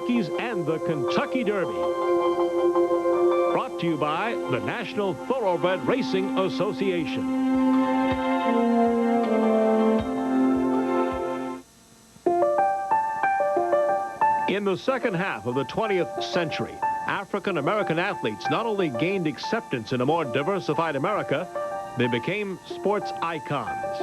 Jockeys and the Kentucky Derby. Brought to you by the National Thoroughbred Racing Association. In the second half of the 20th century, African-American athletes not only gained acceptance in a more diversified America, they became sports icons.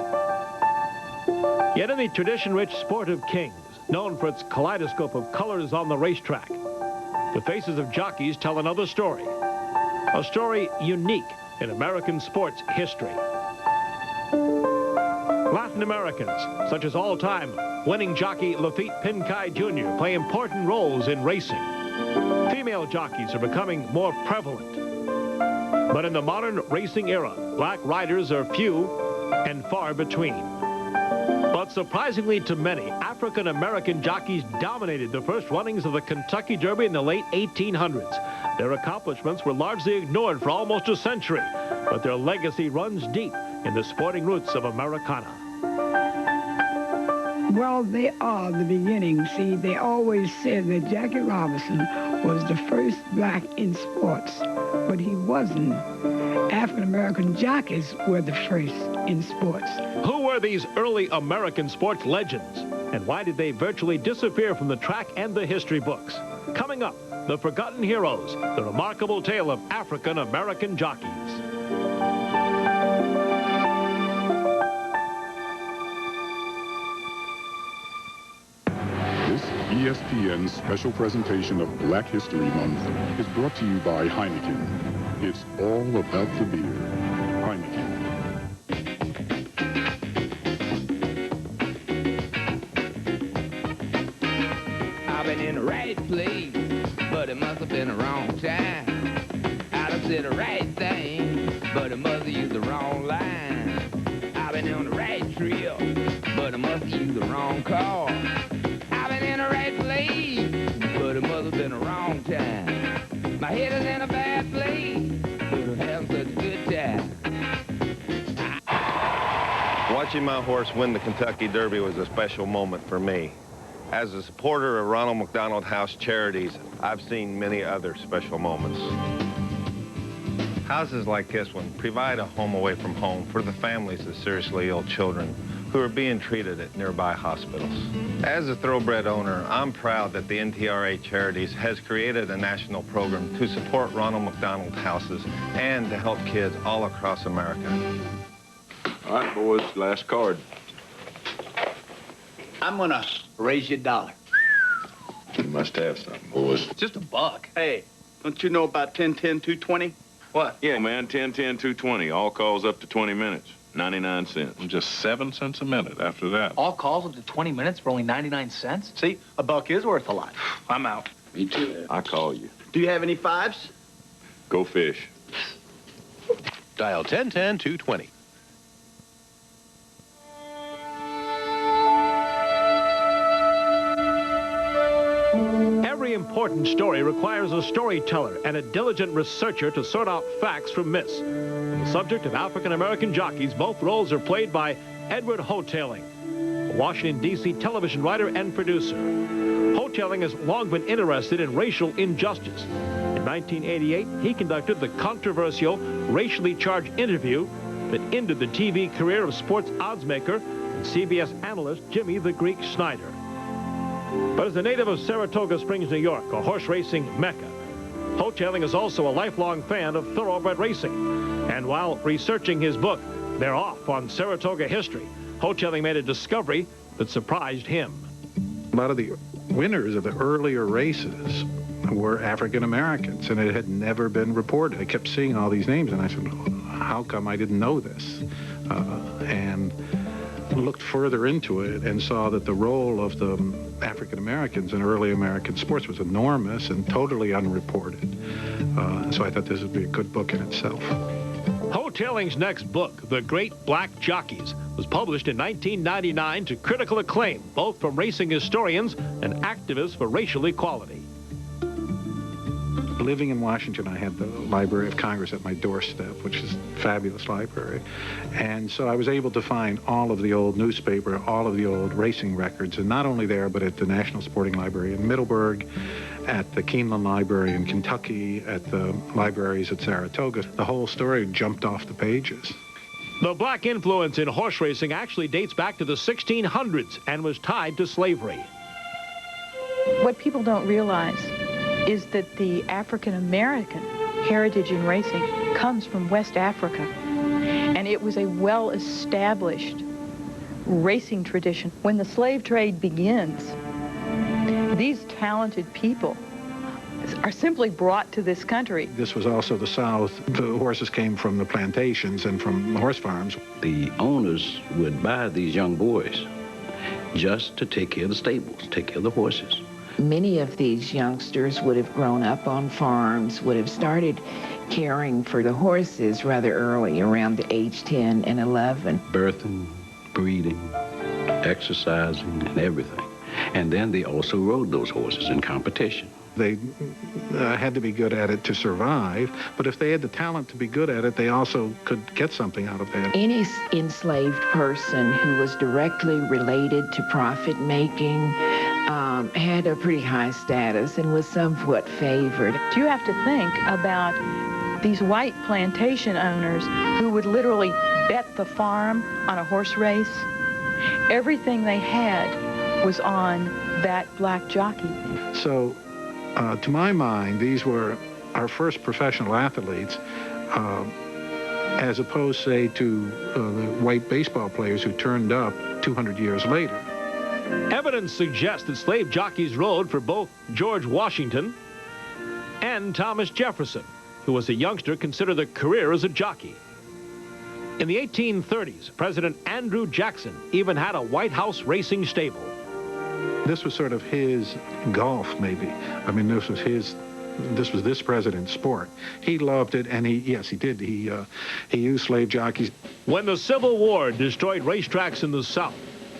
Yet in the tradition-rich sport of kings, known for its kaleidoscope of colors on the racetrack, the faces of jockeys tell another story, a story unique in American sports history. Latin Americans, such as all-time winning jockey Lafitte Pincay Jr., play important roles in racing. Female jockeys are becoming more prevalent. But in the modern racing era, black riders are few and far between. But surprisingly to many, African-American jockeys dominated the first runnings of the Kentucky Derby in the late 1800s. Their accomplishments were largely ignored for almost a century, but their legacy runs deep in the sporting roots of Americana. Well, they are the beginning. See, they always said that Jackie Robinson was the first black in sports, but he wasn't. African-American jockeys were the first in sports. Who were these early American sports legends? And why did they virtually disappear from the track and the history books? Coming up, the Forgotten Heroes, the remarkable tale of African-American jockeys. ESPN's special presentation of Black History Month is brought to you by Heineken. It's all about the beer. Heineken. I've been in the right place, but it must have been the wrong time. I done said the right thing, but it must have used the wrong line. I've been on the right trail, but I must have used the wrong car. In the right place, but it must have been the wrong time. My head is in a bad place, but I'm having such a good time. Watching my horse win the Kentucky Derby was a special moment for me. As a supporter of Ronald McDonald House Charities, I've seen many other special moments. Houses like this one provide a home away from home for the families of seriously ill children who are being treated at nearby hospitals. As a thoroughbred owner, I'm proud that the NTRA Charities has created a national program to support Ronald McDonald Houses and to help kids all across America. All right, boys, last card. I'm gonna raise you $1. You must have something, boys. Just $1. Hey, don't you know about 10-10-220? What? Yeah, man, 10-10-220. All calls up to 20 minutes. 99 cents. Just 7 cents a minute after that. All calls up to 20 minutes for only 99 cents? See, $1 is worth a lot. I'm out. Me too. I call you. Do you have any 5s? Go fish. Dial 10-10-220. Every important story requires a storyteller and a diligent researcher to sort out facts from myths. On the subject of African-American jockeys, both roles are played by Edward Hoteling, a Washington, D.C. television writer and producer. Hoteling has long been interested in racial injustice. In 1988, he conducted the controversial, racially charged interview that ended the TV career of sports oddsmaker and CBS analyst Jimmy the Greek Snyder. But as a native of Saratoga Springs, New York, a horse racing mecca, Hoteling is also a lifelong fan of thoroughbred racing. And while researching his book, They're Off on Saratoga History, Hoteling made a discovery that surprised him. A lot of the winners of the earlier races were African Americans, and it had never been reported. I kept seeing all these names, and I said, how come I didn't know this? And looked further into it and saw that the role of the African Americans in early American sports was enormous and totally unreported. So I thought this would be a good book in itself. Hoteling's next book, The Great Black Jockeys, was published in 1999 to critical acclaim, both from racing historians and activists for racial equality. Living in Washington, I had the Library of Congress at my doorstep, which is a fabulous library. And so I was able to find all of the old newspaper, all of the old racing records, and not only there, but at the National Sporting Library in Middleburg, at the Keeneland Library in Kentucky, at the libraries at Saratoga. The whole story jumped off the pages. The black influence in horse racing actually dates back to the 1600s and was tied to slavery. What people don't realize is that the African-American heritage in racing comes from West Africa. And it was a well-established racing tradition. When the slave trade begins, these talented people are simply brought to this country. This was also the South. The horses came from the plantations and from the horse farms. The owners would buy these young boys just to take care of the stables, take care of the horses. Many of these youngsters would have grown up on farms, would have started caring for the horses rather early, around the age 10 and 11. Birthing, breeding, exercising, and everything. And then they also rode those horses in competition. They had to be good at it to survive, but if they had the talent to be good at it, they also could get something out of that. Any enslaved person who was directly related to profit-making had a pretty high status and was somewhat favored. You have to think about these white plantation owners who would literally bet the farm on a horse race. Everything they had was on that black jockey. So, to my mind, these were our first professional athletes, as opposed, say, to the white baseball players who turned up 200 years later. Evidence suggests that slave jockeys rode for both George Washington and Thomas Jefferson, who was a youngster considered a career as a jockey. In the 1830s, President Andrew Jackson even had a White House racing stable. This was sort of his golf, maybe. I mean, this was this president's sport. He loved it, and he did. He used slave jockeys. When the Civil War destroyed racetracks in the South,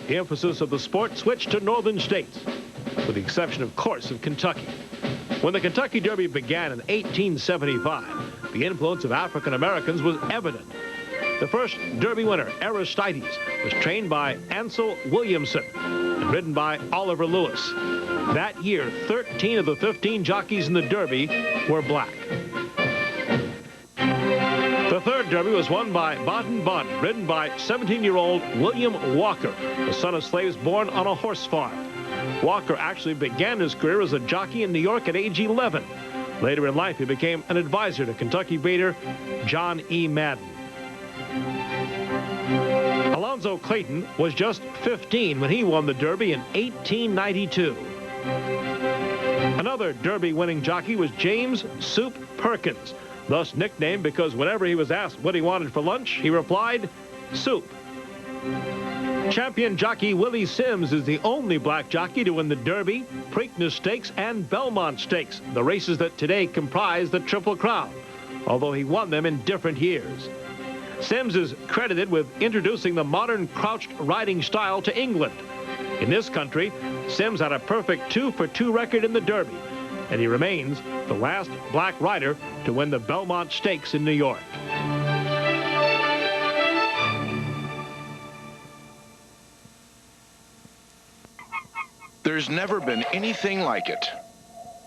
the emphasis of the sport switched to northern states, with the exception, of course, of Kentucky. When the Kentucky Derby began in 1875, the influence of African Americans was evident. The first Derby winner, Aristides, was trained by Ansel Williamson and ridden by Oliver Lewis. That year, 13 of the 15 jockeys in the Derby were black. The third Derby was won by Baden Baden, ridden by 17-year-old William Walker, the son of slaves born on a horse farm. Walker actually began his career as a jockey in New York at age 11. Later in life, he became an advisor to Kentucky breeder John E. Madden. Alonzo Clayton was just 15 when he won the Derby in 1892. Another Derby-winning jockey was James Soup Perkins, thus nicknamed because whenever he was asked what he wanted for lunch, he replied, soup. Champion jockey Willie Sims is the only black jockey to win the Derby, Preakness Stakes, and Belmont Stakes, the races that today comprise the Triple Crown, although he won them in different years. Sims is credited with introducing the modern crouched riding style to England. In this country, Sims had a perfect 2-for-2 record in the Derby, and he remains the last black rider to win the Belmont Stakes in New York. There's never been anything like it.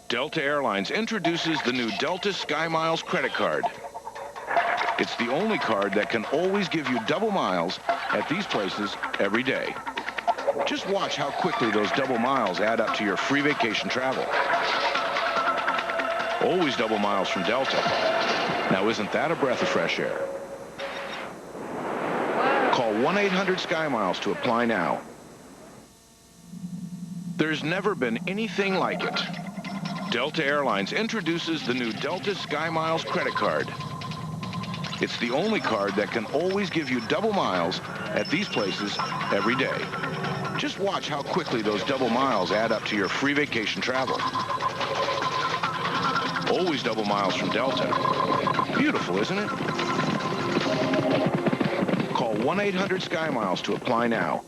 Delta Airlines introduces the new Delta SkyMiles credit card. It's the only card that can always give you double miles at these places every day. Just watch how quickly those double miles add up to your free vacation travel. Always double miles from Delta. Now, isn't that a breath of fresh air? Call 1-800-SkyMiles to apply now. There's never been anything like it. Delta Airlines introduces the new Delta SkyMiles credit card. It's the only card that can always give you double miles at these places every day. Just watch how quickly those double miles add up to your free vacation travel. Always double miles from Delta. Beautiful, isn't it? Call 1-800-SkyMiles to apply now.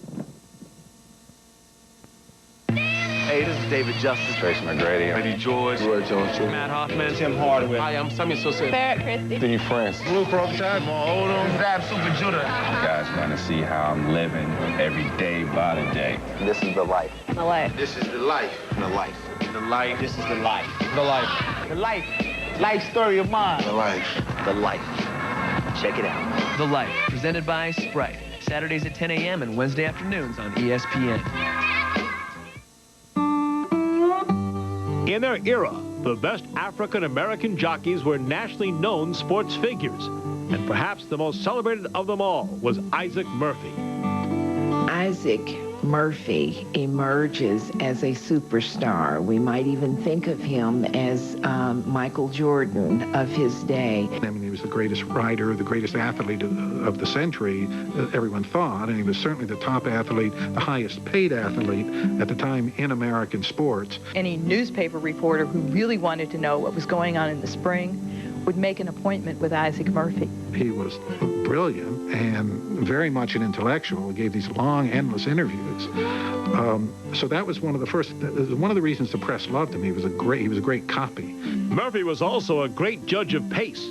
Hey, this is David Justice. Tracy McGrady. Eddie George. Roy Jones Jr. Matt Hoffman. Tim Hardaway. Hi, I'm Samuel Sosa. Barrett Christie. Steve Francis. Blue Prototype. Oldham. Zab Super Judah. You guys gonna see how I'm living every day by the day. This is the life. The life. This is the life. The life. The life. This is the life. The life. The life. Life story of mine. The life. The life. Check it out. The Life, presented by Sprite. Saturdays at 10 a.m. and Wednesday afternoons on ESPN. In their era, the best African-American jockeys were nationally known sports figures. And perhaps the most celebrated of them all was Isaac Murphy. Isaac Murphy emerges as a superstar. We might even think of him as Michael Jordan of his day. I mean, he was the greatest rider, the greatest athlete of the century, everyone thought, and he was certainly the top athlete, the highest paid athlete at the time in American sports. Any newspaper reporter who really wanted to know what was going on in the spring would make an appointment with Isaac Murphy. He was brilliant and very much an intellectual. He gave these long, endless interviews. So that was one of the reasons the press loved him. He was a great copy. Murphy was also a great judge of pace,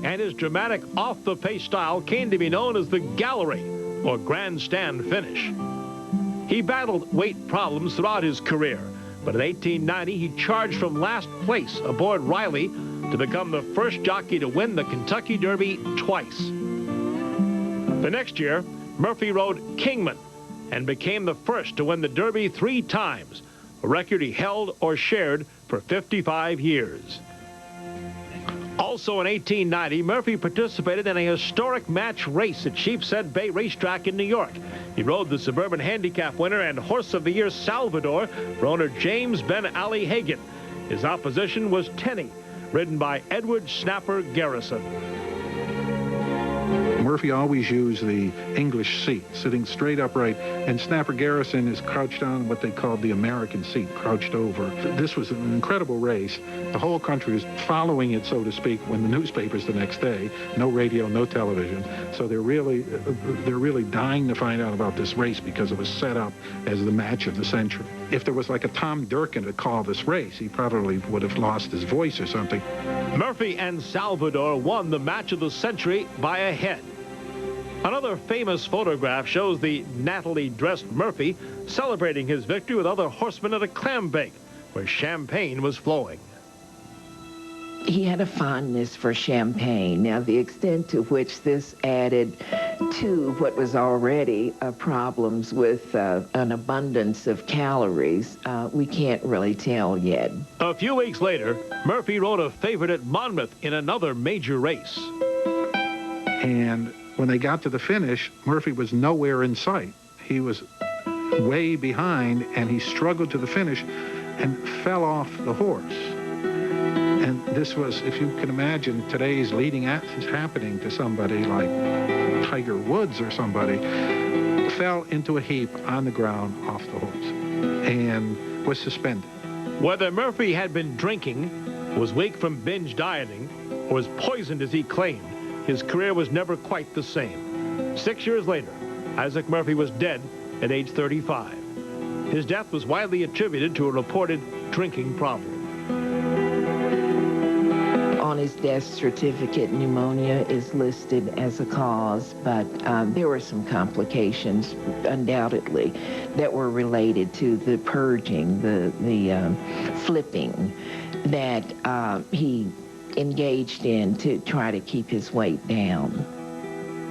and his dramatic off-the-pace style came to be known as the gallery, or grandstand finish. He battled weight problems throughout his career, but in 1890 he charged from last place aboard Riley to become the first jockey to win the Kentucky Derby twice. The next year, Murphy rode Kingman and became the first to win the Derby 3 times, a record he held or shared for 55 years. Also in 1890, Murphy participated in a historic match race at Sheepshead Bay Racetrack in New York. He rode the Suburban Handicap winner and Horse of the Year Salvador for owner James Ben Ali Hagan. His opposition was Tenny, ridden by Edward Snapper Garrison. Murphy always used the English seat, sitting straight upright, and Snapper Garrison is crouched on what they called the American seat, crouched over. This was an incredible race. The whole country was following it, so to speak, when the newspapers the next day. No radio, no television. So they're really dying to find out about this race because it was set up as the match of the century. If there was like a Tom Durkin to call this race, he probably would have lost his voice or something. Murphy and Salvador won the match of the century by a head. Another famous photograph shows the nattily-dressed Murphy celebrating his victory with other horsemen at a clam bake, where champagne was flowing. He had a fondness for champagne. Now, the extent to which this added to what was already problems with an abundance of calories, we can't really tell yet. A few weeks later, Murphy rode a favorite at Monmouth in another major race. And when they got to the finish, Murphy was nowhere in sight. He was way behind, and he struggled to the finish and fell off the horse. And this was, if you can imagine, today's leading acts happening to somebody like Tiger Woods or somebody, fell into a heap on the ground off the horse and was suspended. Whether Murphy had been drinking, was weak from binge dieting, or was poisoned as he claimed, his career was never quite the same. 6 years later, Isaac Murphy was dead at age 35. His death was widely attributed to a reported drinking problem. On his death certificate, pneumonia is listed as a cause, but there were some complications, undoubtedly, that were related to the purging, the flipping that he engaged in to try to keep his weight down.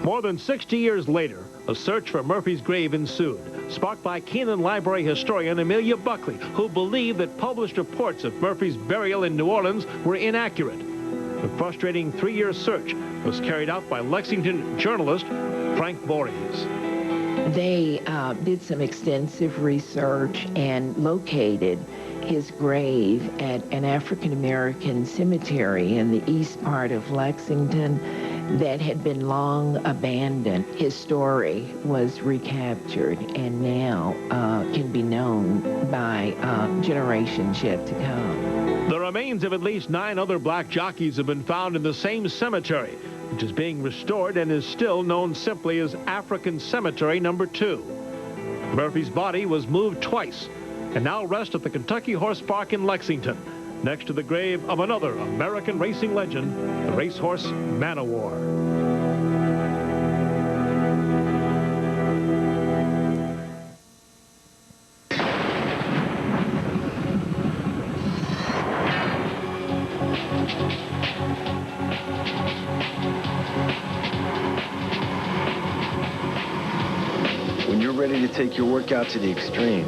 More than 60 years later, a search for Murphy's grave ensued, sparked by Kenan Library historian Amelia Buckley, who believed that published reports of Murphy's burial in New Orleans were inaccurate. The frustrating 3-year search was carried out by Lexington journalist Frank Voorhees. They did some extensive research and located his grave at an African-American cemetery in the east part of Lexington that had been long abandoned. His story was recaptured and now can be known by generations yet to come. The remains of at least 9 other black jockeys have been found in the same cemetery, which is being restored and is still known simply as African Cemetery No. 2. Murphy's body was moved twice, and now rest at the Kentucky Horse Park in Lexington, next to the grave of another American racing legend, the racehorse Man o' War. When you're ready to take your workout to the extreme,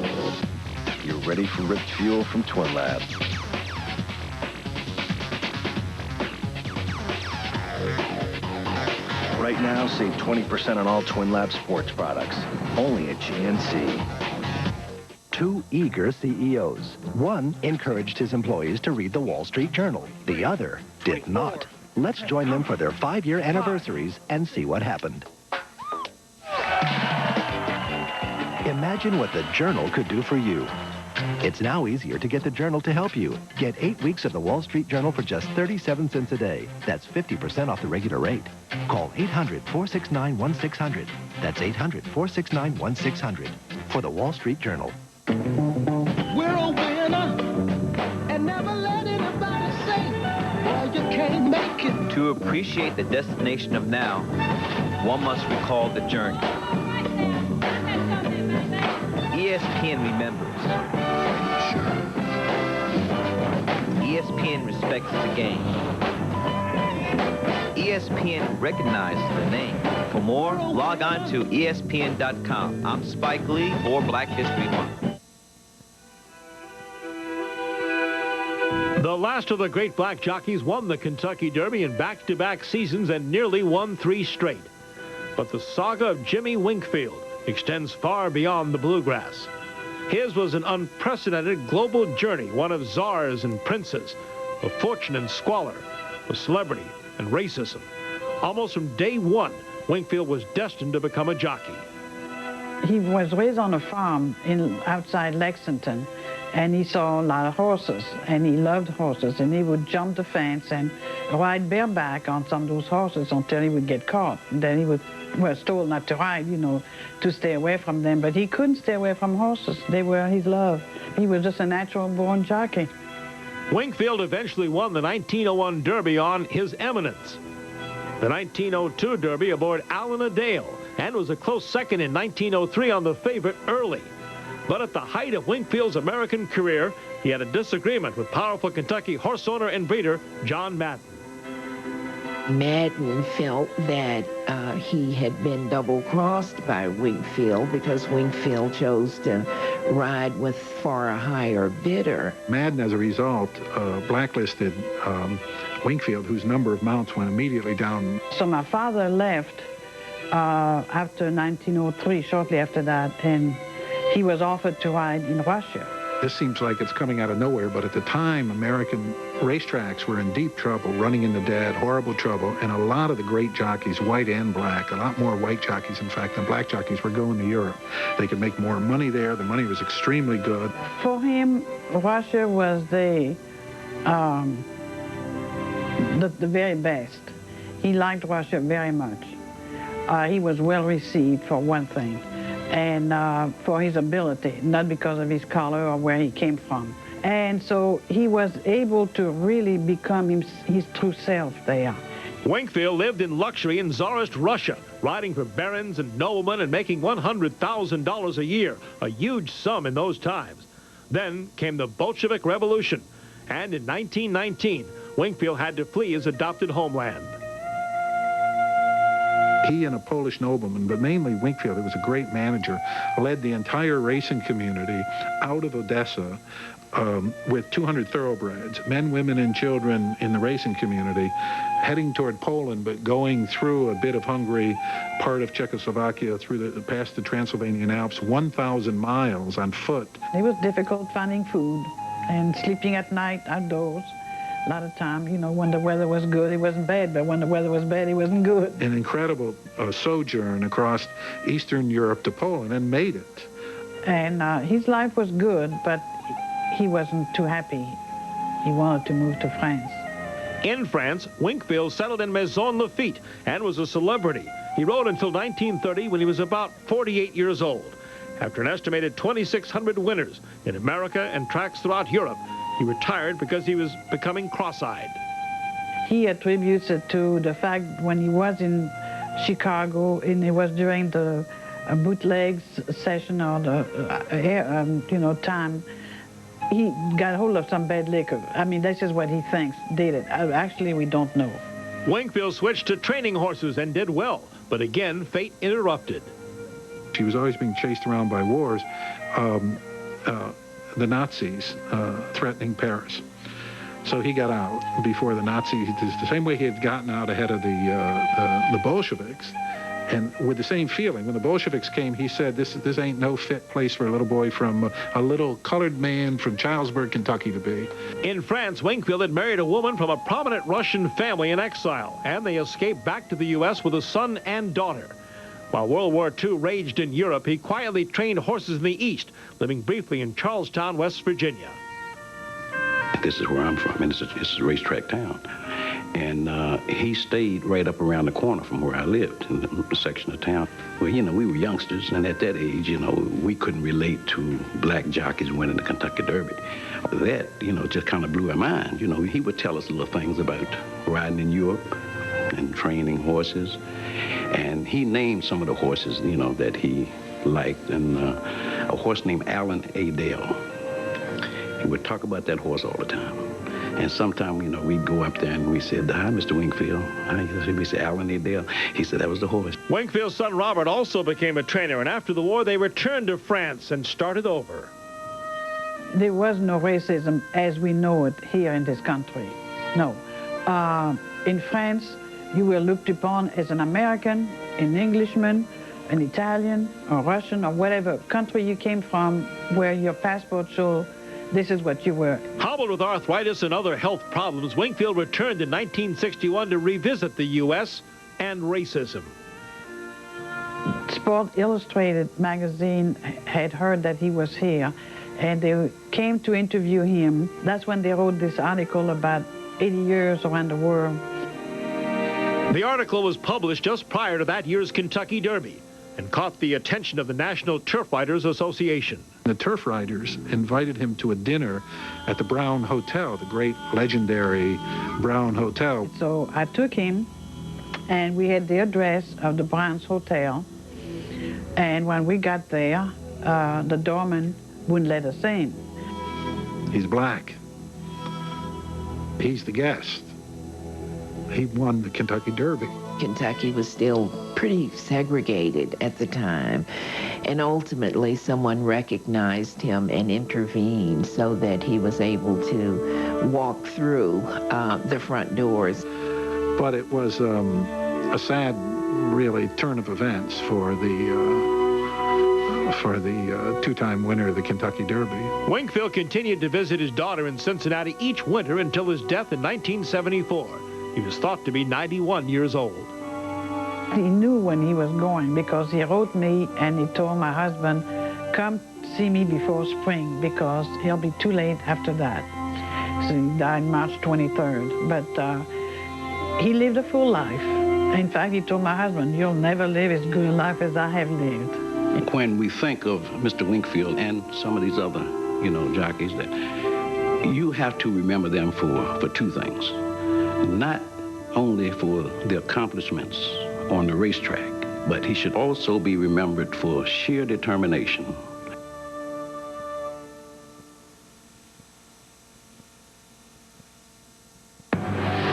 you're ready for ripped fuel from Twin Labs. Right now, save 20% on all Twin Labs sports products, only at GNC. Two eager CEOs. One encouraged his employees to read the Wall Street Journal. The other did not. Let's join them for their 5-year anniversaries and see what happened. Imagine what the Journal could do for you. It's now easier to get the Journal to help you. Get 8 weeks of the Wall Street Journal for just 37 cents a day. That's 50% off the regular rate. Call 800-469-1600. That's 800-469-1600 for the Wall Street Journal. We're a winner, and never let anybody say, well, you can't make it. To appreciate the destination of now, one must recall the journey. ESPN remembers. ESPN respects the game. ESPN recognizes the name. For more, log on to ESPN.com. I'm Spike Lee for Black History Month. The last of the great black jockeys won the Kentucky Derby in back-to-back seasons and nearly won 3 straight. But the saga of Jimmy Winkfield extends far beyond the bluegrass. His was an unprecedented global journey, one of czars and princes, of fortune and squalor, of celebrity and racism. Almost from day one, Winkfield was destined to become a jockey. He was raised on a farm outside Lexington, and he saw a lot of horses, and he loved horses, and he would jump the fence and ride bareback on some of those horses until he would get caught. And then he was told not to ride, to stay away from them, but he couldn't stay away from horses. They were his love. He was just a natural-born jockey. Winkfield eventually won the 1901 Derby on his eminence, the 1902 Derby aboard Allen a Dale, and was a close second in 1903 on the favorite Early. But at the height of Winkfield's American career, he had a disagreement with powerful Kentucky horse owner and breeder John Madden. Madden felt that he had been double-crossed by Winkfield because Winkfield chose to ride with far a higher bidder. Madden, as a result, blacklisted Winkfield, whose number of mounts went immediately down. So my father left after 1903, shortly after that, and he was offered to ride in Russia. This seems like it's coming out of nowhere, but at the time, American racetracks were in deep trouble, running into debt, horrible trouble, and a lot of the great jockeys, white and black, a lot more white jockeys, in fact, than black jockeys, were going to Europe. They could make more money there. The money was extremely good. For him, Russia was the very best. He liked Russia very much. He was well received, for one thing, and for his ability, not because of his color or where he came from. And so he was able to really become his true self there. Winkfield lived in luxury in Tsarist Russia, riding for barons and noblemen and making $100,000 a year, a huge sum in those times. Then came the Bolshevik Revolution, and in 1919, Winkfield had to flee his adopted homeland. He and a Polish nobleman, but mainly Winkfield, who was a great manager, led the entire racing community out of Odessa with 200 thoroughbreds, men, women, and children in the racing community, heading toward Poland, but going through a bit of Hungary, part of Czechoslovakia, past the Transylvanian Alps, 1,000 miles on foot. It was difficult finding food and sleeping at night outdoors. A lot of time, when the weather was good, it wasn't bad, but when the weather was bad, it wasn't good. An incredible sojourn across Eastern Europe to Poland, and made it. And his life was good, but he wasn't too happy. He wanted to move to France. In France, Winkfield settled in Maison Lafitte and was a celebrity. He rode until 1930 when he was about 48 years old. After an estimated 2,600 winners in America and tracks throughout Europe, he retired because he was becoming cross-eyed. He attributes it to the fact when he was in Chicago, and it was during the bootlegs session or the time, he got hold of some bad liquor. I mean, this is what he thinks did it. Actually, we don't know. Wingfield switched to training horses and did well, but again, fate interrupted. He was always being chased around by wars. The Nazis threatening Paris. So he got out before the Nazis, the same way he had gotten out ahead of the Bolsheviks. And with the same feeling, when the Bolsheviks came, he said, this ain't no fit place for a little boy from a little colored man from Charlesburg, Kentucky to be. In France, Wingfield had married a woman from a prominent Russian family in exile, and they escaped back to the U.S. with a son and daughter. While World War II raged in Europe, he quietly trained horses in the East, living briefly in Charlestown, West Virginia. This is where I'm from, and it's a racetrack town. And he stayed right up around the corner from where I lived, in the section of town. Well, we were youngsters, and at that age, we couldn't relate to black jockeys winning the Kentucky Derby. That, just kind of blew our mind. He would tell us little things about riding in Europe and training horses. And he named some of the horses, that he liked, and a horse named Alan A. Dale. He would talk about that horse all the time. And sometime, we'd go up there and we said, hi, Mr. Wingfield. We said, Alan A. Dale. He said, that was the horse. Wingfield's son Robert also became a trainer, and after the war, they returned to France and started over. There was no racism as we know it here in this country. No. In France, you were looked upon as an American, an Englishman, an Italian, or Russian, or whatever country you came from, where your passport showed this is what you were. Hobbled with arthritis and other health problems, Wingfield returned in 1961 to revisit the U.S. and racism. Sport Illustrated magazine had heard that he was here, and they came to interview him. That's when they wrote this article about 80 years around the world. The article was published just prior to that year's Kentucky Derby and caught the attention of the National Turf Riders Association. The Turf Riders invited him to a dinner at the Brown Hotel, the great legendary Brown Hotel. So I took him, and we had the address of the Brown's Hotel. And when we got there, the doorman wouldn't let us in. He's black. He's the guest. He won the Kentucky Derby. Kentucky was still pretty segregated at the time, and ultimately someone recognized him and intervened so that he was able to walk through the front doors. But it was a sad, really, turn of events for the two-time winner of the Kentucky Derby. Wingfield continued to visit his daughter in Cincinnati each winter until his death in 1974. He was thought to be 91 years old. He knew when he was going because he wrote me and he told my husband, come see me before spring because he'll be too late after that. So he died March 23rd. But he lived a full life. In fact, he told my husband, you'll never live as good a life as I have lived. When we think of Mr. Wingfield and some of these other, jockeys, that you have to remember them for two things. Not only for the accomplishments on the racetrack, but he should also be remembered for sheer determination.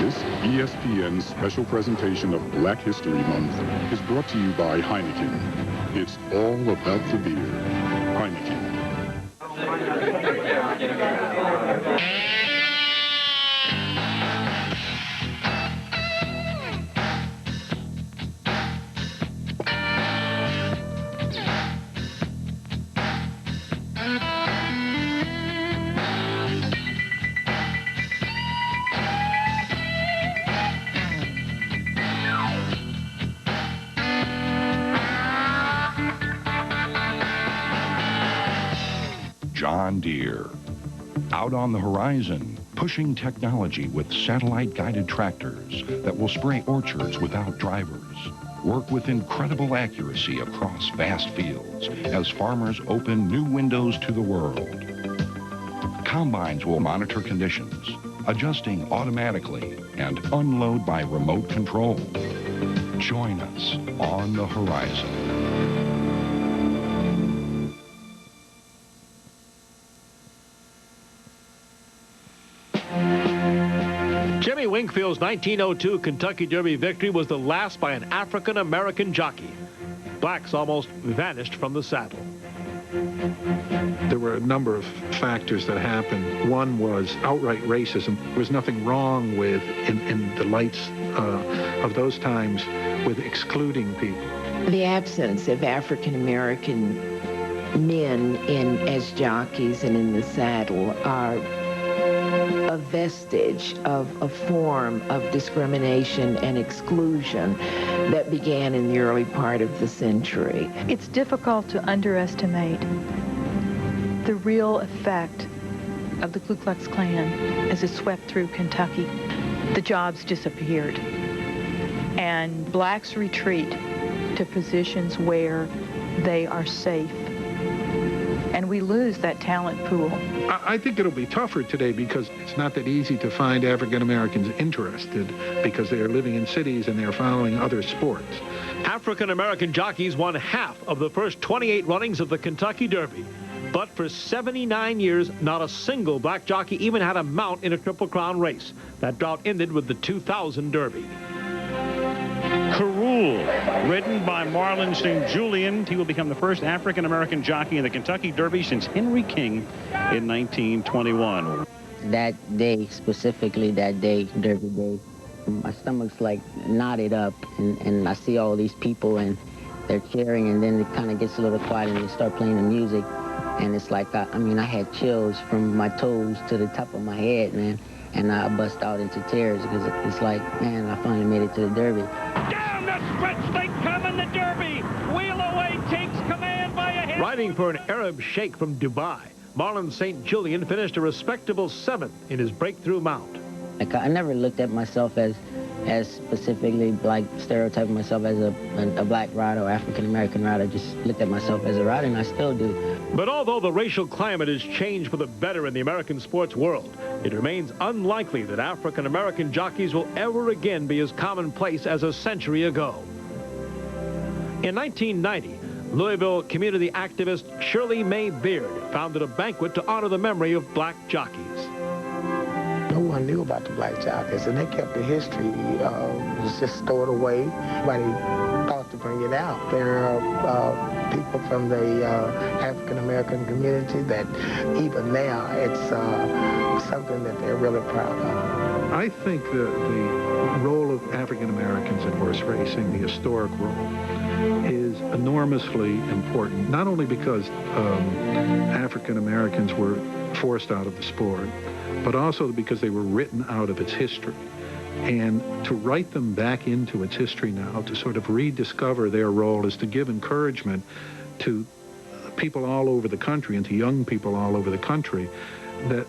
This ESPN special presentation of Black History Month is brought to you by Heineken. It's all about the beer. Heineken. John Deere. Out on the horizon, pushing technology with satellite-guided tractors that will spray orchards without drivers. work with incredible accuracy across vast fields as farmers open new windows to the world. Combines will monitor conditions, adjusting automatically and unload by remote control. Join us on the horizon. Jimmy Wingfield's 1902 Kentucky Derby victory was the last by an African-American jockey. Blacks almost vanished from the saddle. There were a number of factors that happened. One was outright racism. There was nothing wrong with, in the lights of those times, with excluding people. The absence of African-American men as jockeys and in the saddle are a vestige of a form of discrimination and exclusion that began in the early part of the century. It's difficult to underestimate the real effect of the Ku Klux Klan as it swept through Kentucky. The jobs disappeared, and blacks retreat to positions where they are safe, and we lose that talent pool. I think it'll be tougher today because it's not that easy to find African Americans interested because they are living in cities and they're following other sports. African American jockeys won half of the first 28 runnings of the Kentucky Derby. But for 79 years, not a single black jockey even had a mount in a Triple Crown race. That drought ended with the 2000 Derby. Carroll, ridden by Marlon St. Julian. He will become the first African-American jockey in the Kentucky Derby since Henry King in 1921. That day, specifically that day, Derby Day, my stomach's like knotted up, and I see all these people and they're cheering, and then it kind of gets a little quiet and they start playing the music. And it's like, I had chills from my toes to the top of my head, man. And I bust out into tears because it's like, man, I finally made it to the Derby. Down the stretch they come in the Derby. Wheel away takes command by a hit. Riding for an Arab sheikh from Dubai, Marlon St. Julian finished a respectable 7th in his breakthrough mount. Like, I never looked at myself as specifically, like, stereotyping myself as a black rider or African-American rider. I just looked at myself as a rider, and I still do. But although the racial climate has changed for the better in the American sports world, it remains unlikely that African-American jockeys will ever again be as commonplace as a century ago. In 1990, Louisville community activist Shirley Mae Beard founded a banquet to honor the memory of black jockeys. No one knew about the black jockeys, and they kept the history. Was just stored away. Nobody thought to bring it out. There are people from the African-American community that even now it's something that they're really proud of. I think the role of African-Americans in horse racing, the historic role, is enormously important, not only because African-Americans were forced out of the sport, but also because they were written out of its history. And to write them back into its history now, to sort of rediscover their role, is to give encouragement to people all over the country and to young people all over the country that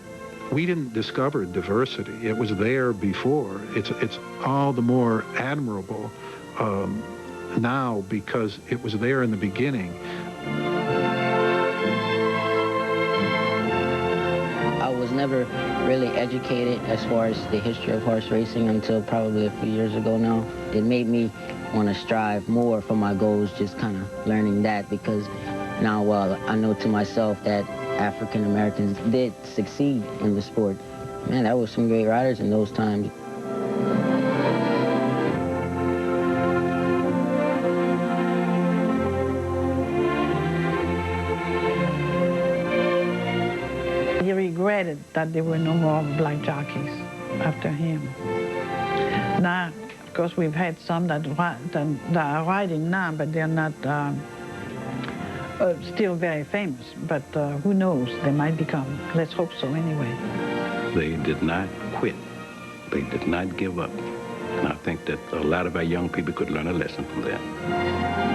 we didn't discover diversity. It was there before. It's all the more admirable now because it was there in the beginning. I was never really educated as far as the history of horse racing until probably a few years ago now. It made me want to strive more for my goals, just kind of learning that, because now, well, I know to myself that African Americans did succeed in the sport. Man, that was some great riders in those times. He regretted that there were no more black jockeys after him. Now, of course, we've had some that are riding now, but they're not still very famous. But who knows? They might become. Let's hope so anyway. They did not quit. They did not give up. And I think that a lot of our young people could learn a lesson from that.